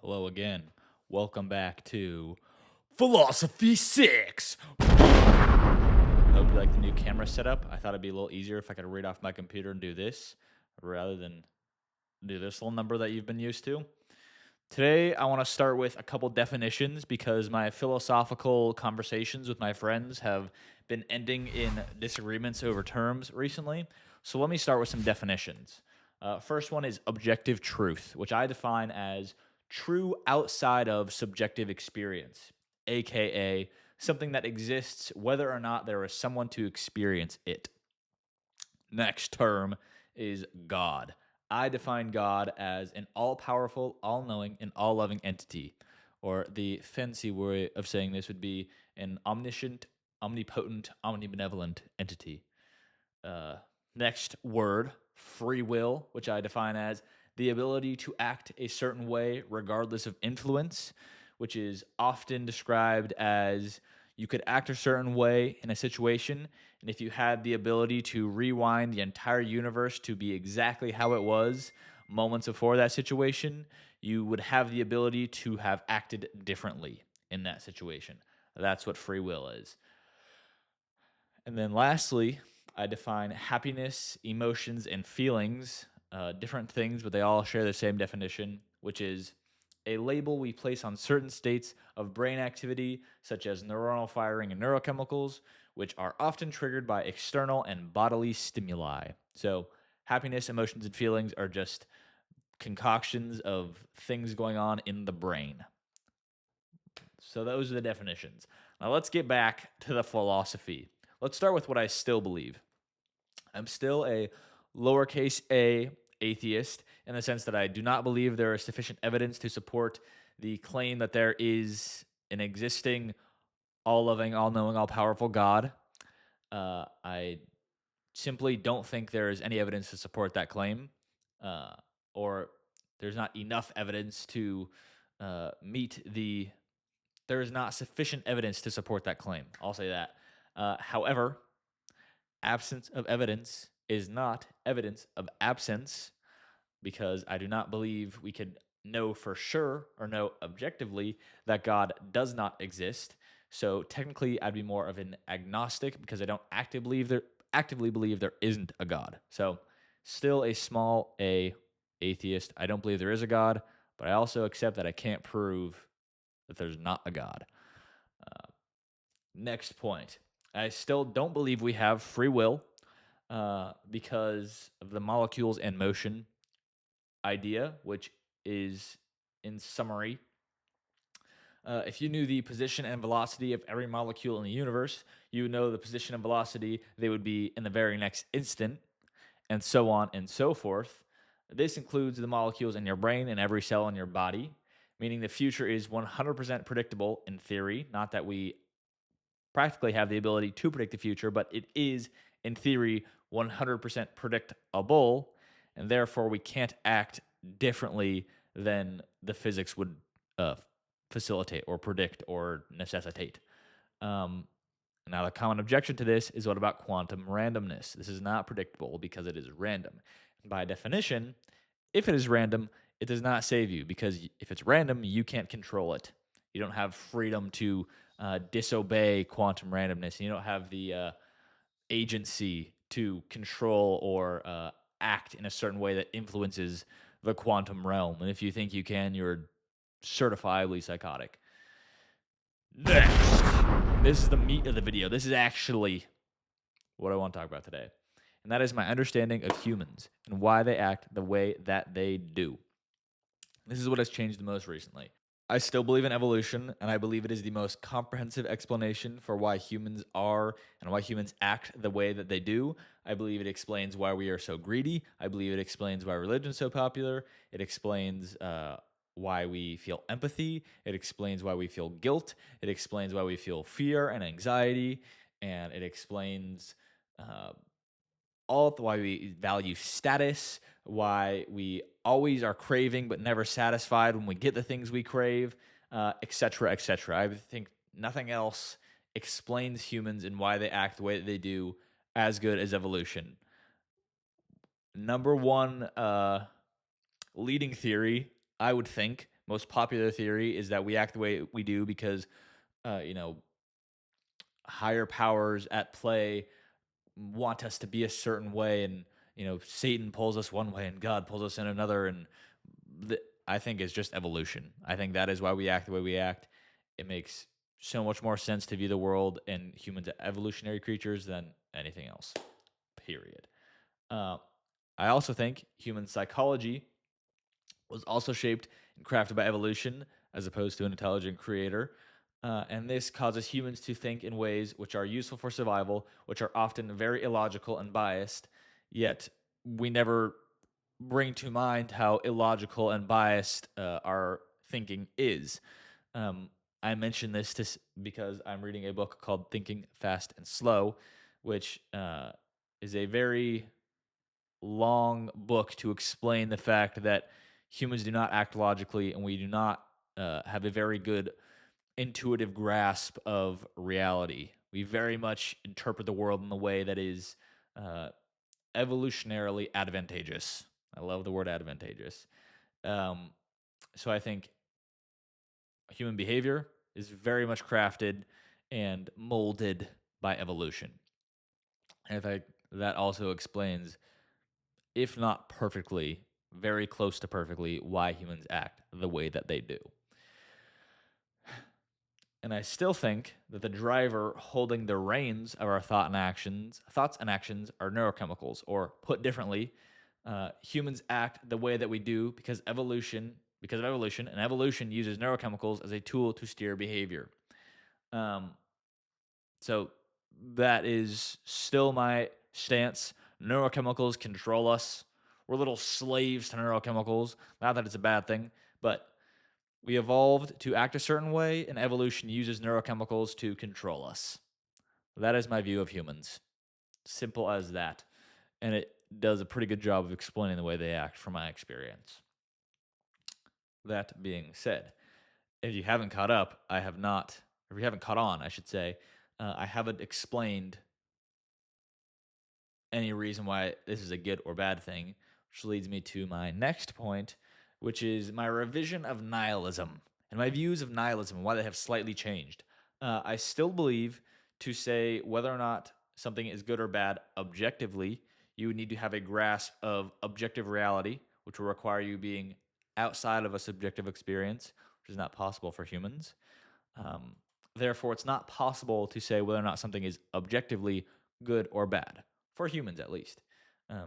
Hello again. Welcome back to Philosophy 6. I hope you like the new camera setup. I thought it'd be a little easier if I could read off my computer and do this rather than do this little number that you've been used to. Today, I want to start with a couple definitions because my philosophical conversations with my friends have been ending in disagreements over terms recently. So let me start with some definitions. First one is objective truth, which I define as true outside of subjective experience, aka something that exists whether or not there is someone to experience it. Next term is God. I define God as an all powerful, all knowing, and all loving entity. Or the fancy way of saying this would be an omniscient, omnipotent, omnibenevolent entity. Uh, Next word, free will, which I define as the ability to act a certain way regardless of influence, which is often described as you could act a certain way in a situation, and if you had the ability to rewind the entire universe to be exactly how it was moments before that situation, you would have the ability to have acted differently in that situation. That's what free will is. And then lastly, I define happiness, emotions, and feelings, different things, but they all share the same definition, which is a label we place on certain states of brain activity, such as neuronal firing and neurochemicals, which are often triggered by external and bodily stimuli. So, happiness, emotions, and feelings are just concoctions of things going on in the brain. So, those are the definitions. Now, let's get back to the philosophy. Let's start with what I still believe. I'm still a lowercase a atheist in the sense that I do not believe there is sufficient evidence to support the claim that there is an existing, all loving, all knowing, all powerful God. I simply don't think there is any evidence to support that claim, or there's not enough evidence to meet the. There is not sufficient evidence to support that claim. I'll say that. However, absence of evidence is not evidence of absence because I do not believe we could know for sure or know objectively that God does not exist. So technically, I'd be more of an agnostic because I don't actively believe there isn't a God. So still a small a atheist. I don't believe there is a God, but I also accept that I can't prove that there's not a God. Next point. I still don't believe we have free will because of the molecules and motion idea, which is, in summary, if you knew the position and velocity of every molecule in the universe, you would know the position and velocity they would be in the very next instant, and so on and so forth. This includes the molecules in your brain and every cell in your body, meaning the future is 100% predictable in theory. Not that we practically have the ability to predict the future, but it is, in theory, 100% predictable, and therefore we can't act differently than the physics would facilitate or predict or necessitate. Um, Now, the common objection to this is what about quantum randomness? This is not predictable because it is random. By definition, if it is random, it does not save you because if it's random, you can't control it. You don't have freedom to disobey quantum randomness. You don't have the agency to control or act in a certain way that influences the quantum realm. And if you think you can, you're certifiably psychotic. Next, this is the meat of the video. This is actually what I want to talk about today. And that is my understanding of humans and why they act the way that they do. This is what has changed the most recently. I still believe in evolution, and I believe it is the most comprehensive explanation for why humans are and why humans act the way that they do. I believe it explains why we are so greedy. I believe it explains why religion is so popular. It explains why we feel empathy. It explains why we feel guilt. It explains why we feel fear and anxiety. And it explains why we value status, why we always are craving but never satisfied when we get the things we crave, etc., etc. I think nothing else explains humans and why they act the way that they do as good as evolution. Number one leading theory, I would think, most popular theory is that we act the way we do because, you know, higher powers at play want us to be a certain way, and Satan pulls us one way and God pulls us in another, and I think it's just evolution. I think that is why we act the way we act. It makes so much more sense to view the world and humans as evolutionary creatures than anything else. Period. Uh, I also think human psychology was also shaped and crafted by evolution as opposed to an intelligent creator. And this causes humans to think in ways which are useful for survival, which are often very illogical and biased, yet we never bring to mind how illogical and biased our thinking is. Um, I mention this because I'm reading a book called Thinking Fast and Slow, which is a very long book to explain the fact that humans do not act logically and we do not have a very good intuitive grasp of reality. We very much interpret the world in the way that is uh, evolutionarily advantageous. I love the word advantageous. Um, so I think human behavior is very much crafted and molded by evolution. And I think that also explains, if not perfectly, very close to perfectly, why humans act the way that they do. And I still think that the driver holding the reins of our thoughts and actions are neurochemicals, or put differently, humans act the way that we do because of evolution, and evolution uses neurochemicals as a tool to steer behavior. Um, so that is still my stance. Neurochemicals control us. We're little slaves to neurochemicals. Not that it's a bad thing, but we evolved to act a certain way, and evolution uses neurochemicals to control us. That is my view of humans. Simple as that. And it does a pretty good job of explaining the way they act from my experience. That being said, if you haven't caught up, I have not, or if you haven't caught on, I should say, I haven't explained any reason why this is a good or bad thing, which leads me to my next point, which is my revision of nihilism and my views of nihilism and why they have slightly changed. I still believe to say whether or not something is good or bad objectively, you would need to have a grasp of objective reality, which will require you being outside of a subjective experience, which is not possible for humans. Um, Therefore, it's not possible to say whether or not something is objectively good or bad, for humans at least.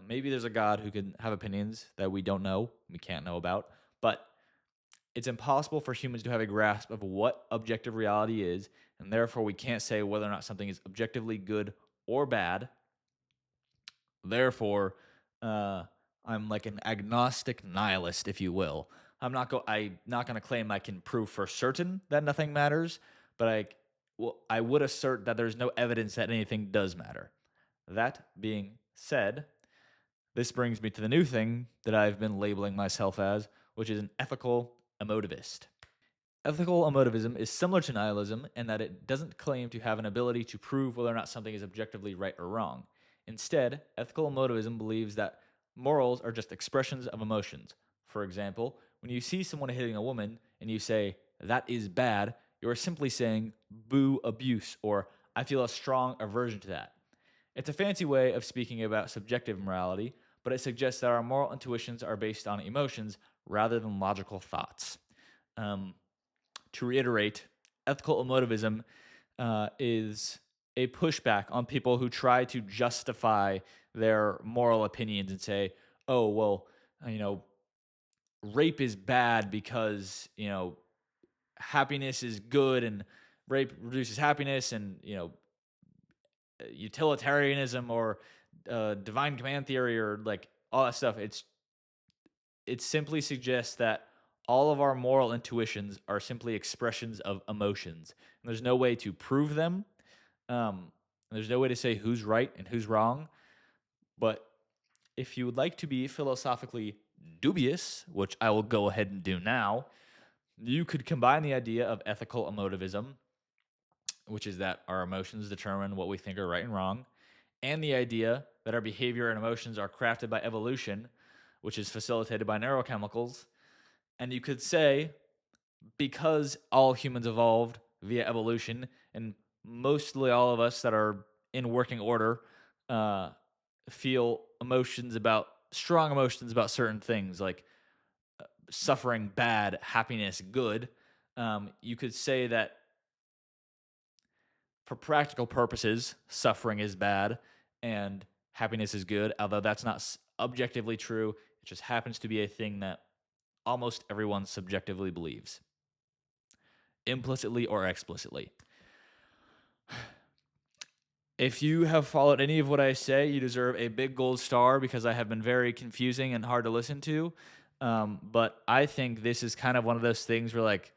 Maybe there's a God who can have opinions that we don't know, we can't know about, but it's impossible for humans to have a grasp of what objective reality is, and therefore we can't say whether or not something is objectively good or bad. Therefore, uh, I'm like an agnostic nihilist, if you will. I'm not going to claim I can prove for certain that nothing matters, but I would assert that there's no evidence that anything does matter. That being said, this brings me to the new thing that I've been labeling myself as, which is an ethical emotivist. Ethical emotivism is similar to nihilism in that it doesn't claim to have an ability to prove whether or not something is objectively right or wrong. Instead, ethical emotivism believes that morals are just expressions of emotions. For example, when you see someone hitting a woman and you say, that is bad, you are simply saying, boo abuse, or I feel a strong aversion to that. It's a fancy way of speaking about subjective morality, but it suggests that our moral intuitions are based on emotions rather than logical thoughts. Um, to reiterate, ethical emotivism is a pushback on people who try to justify their moral opinions and say, oh, well, rape is bad because, happiness is good and rape reduces happiness, and, utilitarianism or divine command theory or like all that stuff. It simply suggests that all of our moral intuitions are simply expressions of emotions. And there's no way to prove them. There's no way to say who's right and who's wrong. But if you would like to be philosophically dubious, which I will go ahead and do now, you could combine the idea of ethical emotivism, which is that our emotions determine what we think are right and wrong, and the idea that our behavior and emotions are crafted by evolution, which is facilitated by neurochemicals. And you could say because all humans evolved via evolution, and mostly all of us that are in working order uh, feel strong emotions about certain things, like suffering bad, happiness good. You could say that for practical purposes, suffering is bad and happiness is good, although that's not objectively true. It just happens to be a thing that almost everyone subjectively believes, implicitly or explicitly. If you have followed any of what I say, you deserve a big gold star because I have been very confusing and hard to listen to. But I think this is kind of one of those things where, like,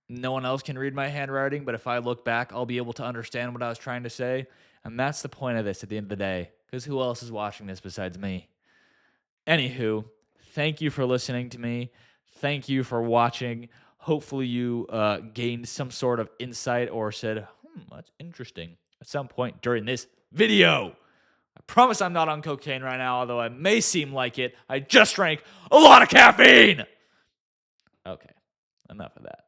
no one else can read my handwriting, but if I look back, I'll be able to understand what I was trying to say. And that's the point of this at the end of the day, because who else is watching this besides me? Anywho, thank you for listening to me. Thank you for watching. Hopefully, you gained some sort of insight or said, that's interesting at some point during this video. I promise I'm not on cocaine right now, although I may seem like it. I just drank a lot of caffeine. Okay, enough of that.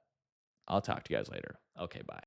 I'll talk to you guys later. Okay, bye.